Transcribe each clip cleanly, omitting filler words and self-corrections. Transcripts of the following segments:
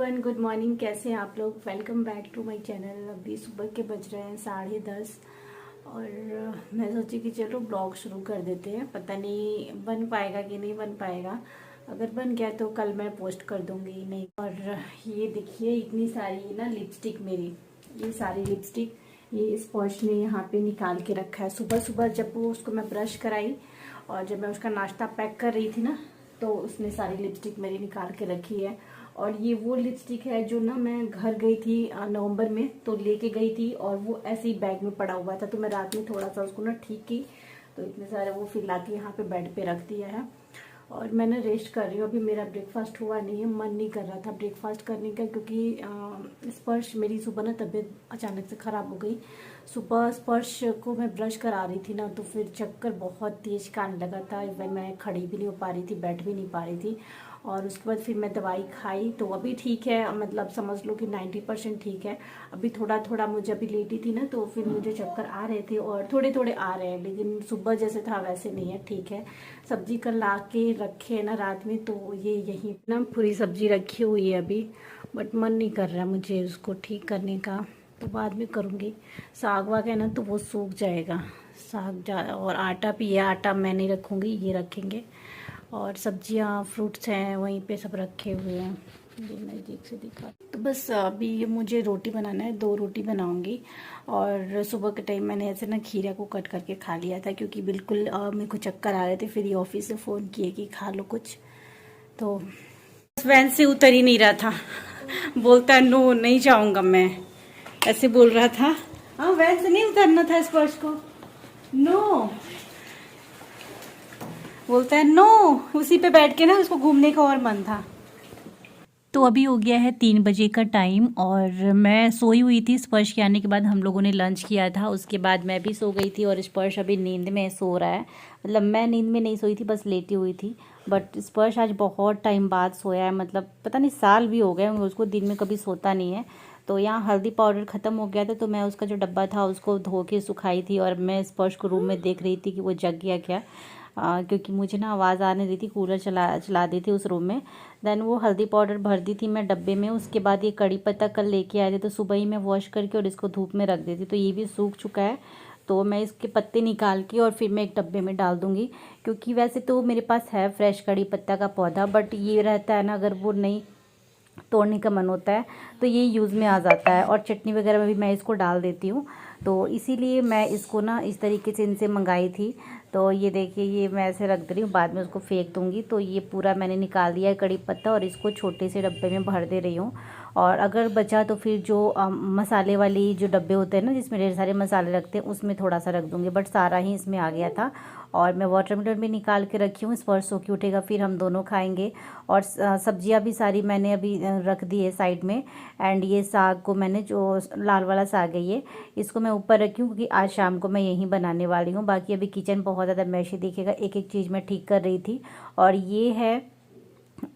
Everyone, good morning. कैसे हैं आप लोग? Welcome back to my channel. अभी सुबह के बज रहे हैं 10:30 और मैं सोची कि चलो ब्लॉग शुरू कर देते हैं। पता नहीं बन पाएगा कि नहीं बन पाएगा। अगर बन गया तो कल मैं पोस्ट कर दूंगी, नहीं। और ये देखिए इतनी सारी ना लिपस्टिक मेरी, ये सारी लिपस्टिक ये स्पर्श ने यहाँ पे निकाल के रखा है। सुबह सुबह जब वो उसको मैं ब्रश कराई और जब मैं उसका नाश्ता पैक कर रही थी ना, तो उसने सारी लिपस्टिक मेरी निकाल के रखी है। और ये वो लिपस्टिक है जो ना मैं घर गई थी नवंबर में, तो लेके गई थी और वो ऐसे ही बैग में पड़ा हुआ था। तो मैं रात में थोड़ा सा उसको ना ठीक की, तो इतने सारे वो फिर ला के यहाँ पे बेड पे रख दिया है। और मैं ना रेस्ट कर रही हूँ। अभी मेरा ब्रेकफास्ट हुआ नहीं है, मन नहीं कर रहा था ब्रेकफास्ट करने का, क्योंकि स्पर्श मेरी सुबह ना तबीयत अचानक से ख़राब हो गई। सुबह स्पर्श को मैं ब्रश करा रही थी ना, तो फिर चक्कर बहुत तेज का आने लगा था। इवन मैं खड़ी भी नहीं हो पा रही थी, बैठ भी नहीं पा रही थी। और उसके बाद फिर मैं दवाई खाई तो अभी ठीक है, मतलब समझ लो कि 90% ठीक है। अभी थोड़ा थोड़ा मुझे अभी लेटी थी ना, तो फिर मुझे चक्कर आ रहे थे और थोड़े थोड़े आ रहे हैं, लेकिन सुबह जैसे था वैसे नहीं है, ठीक है। सब्जी कल ला के रखे है ना रात में, तो ये यहीं ना पूरी सब्जी रखी हुई है अभी, बट मन नहीं कर रहा मुझे उसको ठीक करने का, तो बाद में करूँगी। साग वाग है ना तो वो सूख जाएगा, और आटा भी है, आटा मैं नहीं रखूँगी, ये रखेंगे। और सब्जियां फ्रूट्स हैं वहीं पे सब रखे हुए हैं, ये नज़दीक से दिखा। तो बस अभी ये मुझे रोटी बनाना है, 2 रोटी बनाऊंगी। और सुबह के टाइम मैंने ऐसे ना खीरा को कट करके खा लिया था, क्योंकि बिल्कुल मेरे को चक्कर आ रहे थे। फिर ये ऑफिस से फ़ोन किए कि खा लो कुछ, तो वैन से उतर ही नहीं रहा था। बोलता है नो नहीं जाऊँगा मैं, ऐसे बोल रहा था। हाँ, वैन से नहीं उतरना था स्पर्श को, नो बोलता है नो। उसी पे बैठ के ना उसको घूमने का और मन था। तो अभी हो गया है 3 बजे का टाइम और मैं सोई हुई थी। स्पर्श के आने के बाद हम लोगों ने लंच किया था, उसके बाद मैं भी सो गई थी और स्पर्श अभी नींद में सो रहा है। मतलब मैं नींद में नहीं सोई थी, बस लेटी हुई थी। बट स्पर्श आज बहुत टाइम बाद सोया है, मतलब पता नहीं साल भी हो गए होंगे उसको, दिन में कभी सोता नहीं है। तो यहाँ हल्दी पाउडर ख़त्म हो गया था, तो मैं उसका जो डब्बा था उसको धो के सुखाई थी और मैं स्पर्श को रूम में देख रही थी कि वो जग गया क्या। क्योंकि मुझे ना आवाज़ आने रही थी, कूलर चला दी थी उस रूम में। देन वो हल्दी पाउडर भर दी थी मैं डब्बे में। उसके बाद ये कड़ी पत्ता कल लेके आए थे, तो सुबह ही मैं वॉश करके और इसको धूप में रख देती, तो ये भी सूख चुका है। तो मैं इसके पत्ते निकाल के और फिर मैं एक डब्बे में डाल दूँगी, क्योंकि वैसे तो मेरे पास है फ्रेश कड़ी पत्ता का पौधा, बट ये रहता है ना, अगर वो नहीं तोड़ने का मन होता है तो ये यूज़ में आ जाता है। और चटनी वगैरह में भी मैं इसको डाल देती हूँ, तो इसीलिए मैं इसको ना इस तरीके से इनसे मंगाई थी। तो ये देखिए, ये मैं ऐसे रख दे रही हूँ, बाद में उसको फेंक दूँगी। तो ये पूरा मैंने निकाल दिया है कड़ी पत्ता और इसको छोटे से डब्बे में भर दे रही हूँ। और अगर बचा तो फिर जो मसाले वाली जो डब्बे होते हैं ना, जिसमें ढेर सारे मसाले रखते हैं, उसमें थोड़ा सा रख दूँगी। बट सारा ही इसमें आ गया था। और मैं वाटरमेलन भी निकाल के रखी हूँ, स्पर्श सो के उठेगा फिर हम दोनों खाएंगे। और सब्जियां भी सारी मैंने अभी रख दी है साइड में। एंड ये साग को मैंने, जो लाल वाला साग है ये, इसको मैं ऊपर रखी हूँ, क्योंकि आज शाम को मैं यहीं बनाने वाली हूँ। बाकी अभी किचन बहुत ज़्यादा मैशी दिखेगा, एक एक चीज़ मैं ठीक कर रही थी। और ये है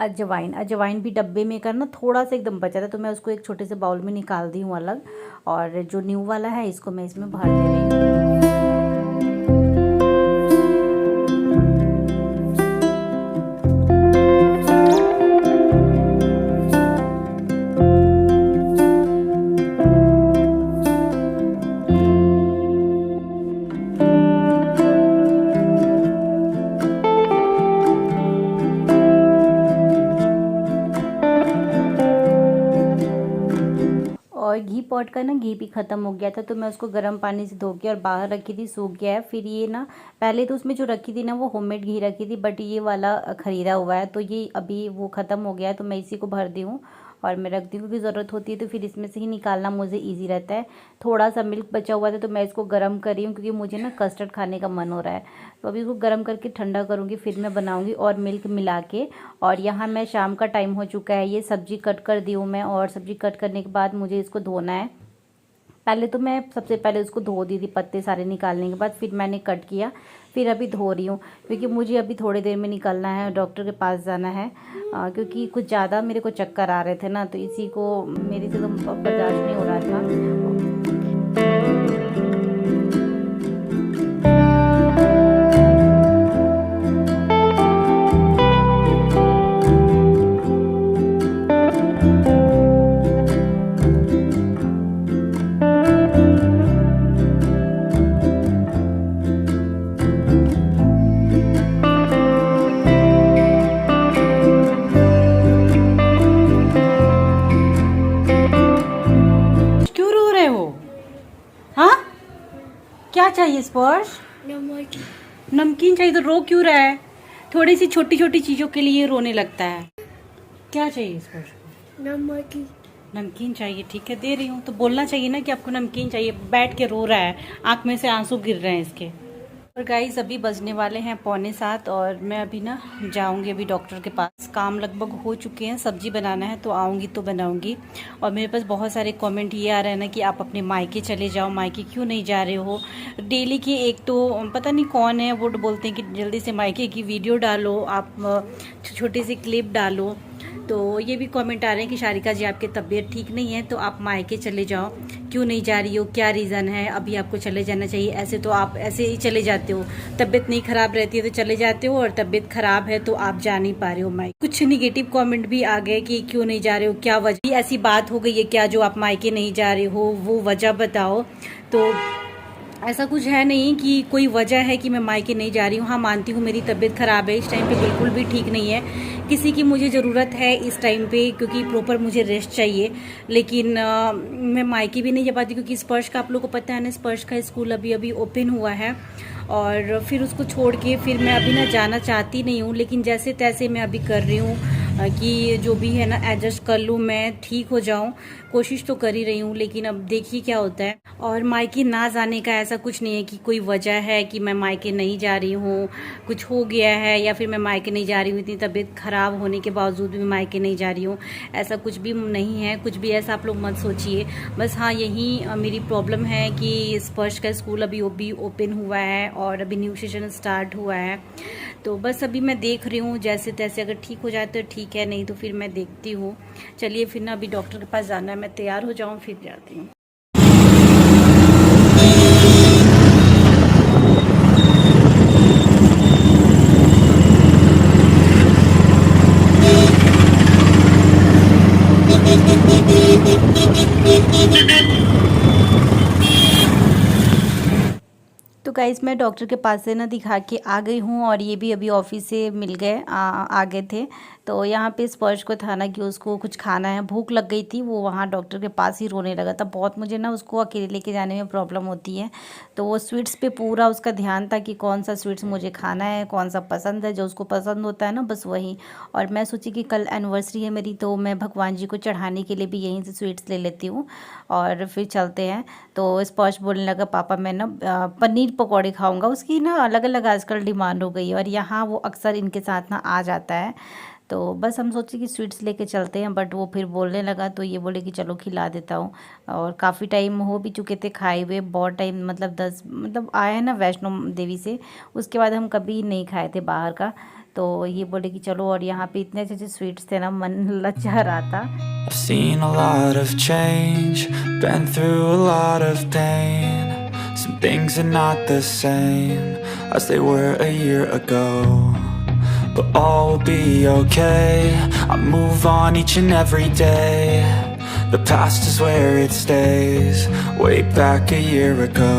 अजवाइन। अजवाइन भी डब्बे में करना थोड़ा सा एकदम बचा था, तो मैं उसको एक छोटे से बाउल में निकाल दी हूँ अलग। और जो न्यू वाला है इसको मैं इसमें भर दे रही हूँ। और घी पॉट का ना घी भी ख़त्म हो गया था, तो मैं उसको गर्म पानी से धो के और बाहर रखी थी, सूख गया है। फिर ये ना, पहले तो उसमें जो रखी थी ना वो होममेड घी रखी थी, बट ये वाला ख़रीदा हुआ है, तो ये अभी वो ख़त्म हो गया है, तो मैं इसी को भर दी हूँ और मैं रख दी हूँ। क्योंकि ज़रूरत होती है तो फिर इसमें से ही निकालना मुझे ईजी रहता है। थोड़ा सा मिल्क बचा हुआ था, तो मैं इसको गर्म कर रही हूँ, क्योंकि मुझे ना कस्टर्ड खाने का मन हो रहा है। तो अभी इसको गर्म करके ठंडा करूँगी, फिर मैं बनाऊँगी और मिल्क मिला के। और यहाँ मैं शाम का टाइम हो चुका है, ये सब्ज़ी कट कर दी हूँ मैं, और सब्ज़ी कट करने के बाद मुझे इसको धोना है। पहले तो मैं सबसे पहले उसको धो दी थी, पत्ते सारे निकालने के बाद फिर मैंने कट किया, फिर अभी धो रही हूँ, क्योंकि मुझे अभी थोड़ी देर में निकलना है, डॉक्टर के पास जाना है। क्योंकि कुछ ज़्यादा मेरे को चक्कर आ रहे थे ना, तो इसी को मेरे से तो बर्दाश्त नहीं हो रहा था। चाहिए स्पर्श? नमकीन। नमकीन चाहिए तो रो क्यों रहा है? थोड़ी सी छोटी छोटी चीजों के लिए रोने लगता है। क्या चाहिए स्पर्श को? नमकीन। नमकीन चाहिए, ठीक है दे रही हूँ। तो बोलना चाहिए ना कि आपको नमकीन चाहिए। बैठ के रो रहा है, आंख में से आंसू गिर रहे हैं इसके। और गाइस अभी बजने वाले हैं 6:45 और मैं अभी ना जाऊंगी अभी डॉक्टर के पास। काम लगभग हो चुके हैं, सब्जी बनाना है तो आऊँगी तो बनाऊंगी। और मेरे पास बहुत सारे कमेंट ये आ रहे हैं ना कि आप अपने मायके चले जाओ, मायके क्यों नहीं जा रहे हो डेली की। एक तो पता नहीं कौन है वो बोलते हैं कि जल्दी से मायके की वीडियो डालो, आप छोटी सी क्लिप डालो। तो ये भी कमेंट आ रहे हैं कि शारिका जी आपकी तबीयत ठीक नहीं है तो आप मायके चले जाओ, क्यों नहीं जा रही हो, क्या रीज़न है? अभी आपको चले जाना चाहिए। ऐसे तो आप ऐसे ही चले जाते हो, तबीयत नहीं खराब रहती है तो चले जाते हो, और तबीयत खराब है तो आप जा नहीं पा रहे हो मायके। कुछ निगेटिव कमेंट भी आ गए कि क्यों नहीं जा रहे हो, क्या वजह, ऐसी बात हो गई है क्या जो आप मायके नहीं जा रहे हो, वो वजह बताओ। तो ऐसा कुछ है नहीं कि कोई वजह है कि मैं मायके नहीं जा रही हूँ। हाँ मानती हूँ मेरी तबीयत ख़राब है, इस टाइम पे बिल्कुल भी ठीक नहीं है। किसी की मुझे ज़रूरत है इस टाइम पे क्योंकि प्रॉपर मुझे रेस्ट चाहिए। लेकिन मैं मायके भी नहीं जा पाती क्योंकि स्पर्श का आप लोगों को पता है ना, स्पर्श का स्कूल अभी अभी ओपन हुआ है और फिर उसको छोड़ के फिर मैं अभी ना जाना चाहती नहीं हूँ। लेकिन जैसे तैसे मैं अभी कर रही हूँ कि जो भी है ना एडजस्ट कर लूँ, मैं ठीक हो जाऊँ, कोशिश तो कर ही रही हूँ। लेकिन अब देखिए क्या होता है। और मायके ना जाने का ऐसा कुछ नहीं है कि कोई वजह है कि मैं मायके नहीं जा रही हूँ, कुछ हो गया है या फिर मैं मायके नहीं जा रही हूँ, इतनी तबीयत ख़राब होने के बावजूद भी मैं मायके नहीं जा रही हूँ, ऐसा कुछ भी नहीं है। कुछ भी ऐसा आप लोग मत सोचिए। बस हाँ यही मेरी प्रॉब्लम है कि स्पर्श का स्कूल अभी ओपन हुआ है और अभी न्यू सेशन स्टार्ट हुआ है। तो बस अभी मैं देख रही हूँ जैसे तैसे, अगर ठीक हो जाए तो ठीक है, नहीं तो फिर मैं देखती हूँ। चलिए फिर ना अभी डॉक्टर के पास जाना है, मैं तैयार हो जाऊँ फिर जाती हूँ। तो गाइस मैं डॉक्टर के पास से ना दिखा के आ गई हूँ और ये भी अभी ऑफिस से मिल गए, आ गए थे। तो यहाँ पे स्पर्श को था ना कि उसको कुछ खाना है, भूख लग गई थी, वो वहाँ डॉक्टर के पास ही रोने लगा था बहुत। मुझे ना उसको अकेले लेके जाने में प्रॉब्लम होती है, तो वो स्वीट्स पे पूरा उसका ध्यान था कि कौन सा स्वीट्स मुझे खाना है, कौन सा पसंद है, जो उसको पसंद होता है ना बस वही। और मैं सोची कि कल एनिवर्सरी है मेरी, तो मैं भगवान जी को चढ़ाने के लिए भी यहीं से स्वीट्स ले लेती हूँ और फिर चलते हैं। तो स्पर्श बोलने लगा पापा मैं ना पनीर पकौड़े खाऊंगा। उसकी ना अलग अलग आजकल डिमांड हो गई है और यहाँ वो अक्सर इनके साथ ना आ जाता है। तो बस हम सोचे कि स्वीट्स लेके चलते हैं, बट वो फिर बोलने लगा तो ये बोले कि चलो खिला देता हूँ। और काफ़ी टाइम हो भी चुके थे खाए हुए, बहुत टाइम, मतलब 10 मतलब आए हैं ना वैष्णो देवी से, उसके बाद हम कभी नहीं खाए थे बाहर का। तो ये बोले कि चलो, और यहाँ पे इतने अच्छे अच्छे स्वीट्स थे ना, मन ललचा रहा था। I've seen a lot of change, been through a lot of pain. Some things are not the same as they were a year ago, but all will be okay. I move on each and every day. The past is where it stays, way back a year ago.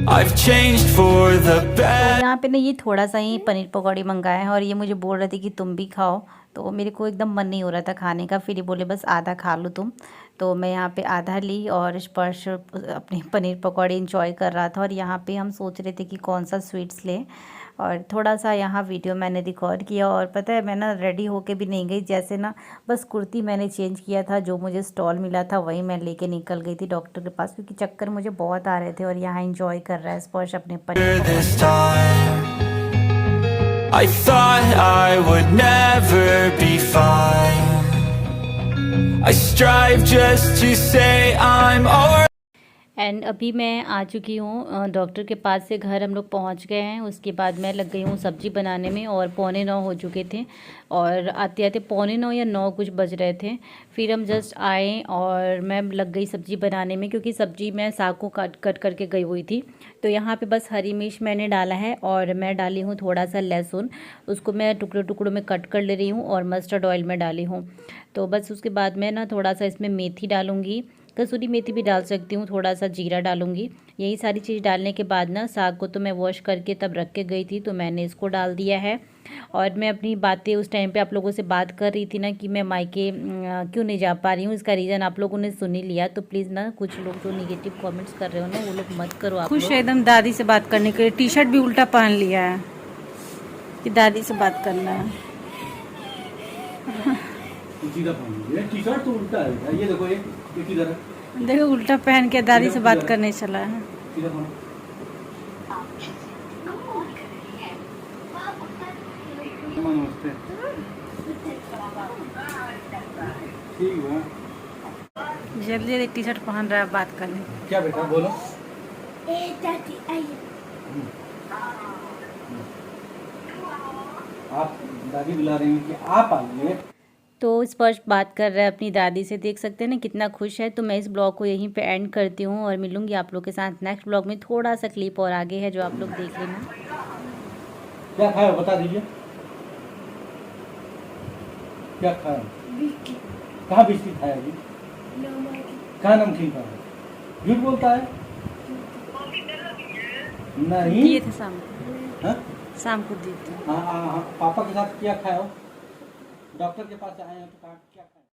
I've changed for the better. यहाँ पे ना ये थोड़ा सा ही पनीर पकौड़ी मंगाए हैं और ये मुझे बोल रहे थे कि तुम भी खाओ, तो मेरे को एकदम मन नहीं हो रहा था खाने का। फिर ये बोले बस आधा खा लो तुम, तो मैं यहाँ पे आधा ली और स्पर्श अपनी पनीर पकौड़ी इंजॉय कर रहा था। और यहाँ पे हम सोच रहे थे कि कौन सा स्वीट्स लें, और थोड़ा सा यहाँ वीडियो मैंने रिकॉर्ड किया। और पता है मैं ना रेडी होके भी नहीं गई, जैसे ना बस कुर्ती मैंने चेंज किया था, जो मुझे स्टॉल मिला था वही मैं लेके निकल गई थी डॉक्टर के पास, क्योंकि चक्कर मुझे बहुत आ रहे थे। और यहाँ इंजॉय कर रहा है स्पर्श अपने paneer This pakodi. time I thought I would never be fine. I strive just to say I'm alright. And अभी मैं आ चुकी हूँ डॉक्टर के पास से, घर हम लोग पहुँच गए हैं। उसके बाद मैं लग गई हूँ सब्ज़ी बनाने में और 8:45 हो चुके थे और आते आते 8:45 या 9 कुछ बज रहे थे। फिर हम जस्ट आए और मैं लग गई सब्ज़ी बनाने में, क्योंकि सब्ज़ी मैं साग को कट करके गई हुई थी। तो यहाँ पे बस हरी मिर्च मैंने डाला है और मैं डाली हूँ थोड़ा सा लहसुन, उसको मैं टुकड़ों टुकड़ों में कट कर ले रही हूँ और मस्टर्ड ऑयल में डाली हूँ। तो बस उसके बाद मैं ना थोड़ा सा इसमें मेथी डालूँगी, कसूरी मेथी भी डाल सकती हूँ, थोड़ा सा जीरा डालूंगी। यही सारी चीज़ डालने के बाद ना साग को तो मैं वॉश करके तब रख के गई थी, तो मैंने इसको डाल दिया है और मैं अपनी बातें उस टाइम पे आप लोगों से बात कर रही थी ना कि मैं मायके क्यों नहीं जा पा रही हूँ, इसका रीज़न आप लोगों ने सुन ही लिया। तो प्लीज़ ना कुछ लोग जो निगेटिव कमेंट्स कर रहे हो ना वो लोग मत करो। आप खुश है एकदम दादी से बात करने के लिए। टी शर्ट भी उल्टा पहन लिया है कि दादी से बात करना है। टी शर्ट तो उल्टा है, ये देखो, ये किधर है, देखो उल्टा पहन के दादी से बात करने चला है। किधर है? नमस्ते। ठीक है। जल्दी जल्दी टी शर्ट पहन रहा है बात करने। क्या बेटा बोलो। आप दादी बुला रही हैं कि आप आइए। तो स्पर्श बात कर रहा है अपनी दादी से, देख सकते हैं ना कितना खुश है। तो मैं इस ब्लॉग को यहीं पे एंड करती हूँ और मिलूंगी आप लोग के साथ नेक्स्ट ब्लॉग में। थोड़ा सा क्लिप और आगे है जो आप लोग देख लेना। क्या खाया बता दीजिए, क्या खाया? कहाँ बिस्किट खाया जी? कहाँ नमकीन खाया? झूठ बोलता है। नहीं दिए थे शाम को। हाँ? शाम को दिए थे। हाँ, पापा के साथ क्या खाया हो? डॉक्टर के पास आए हैं तो कहा क्या खाया?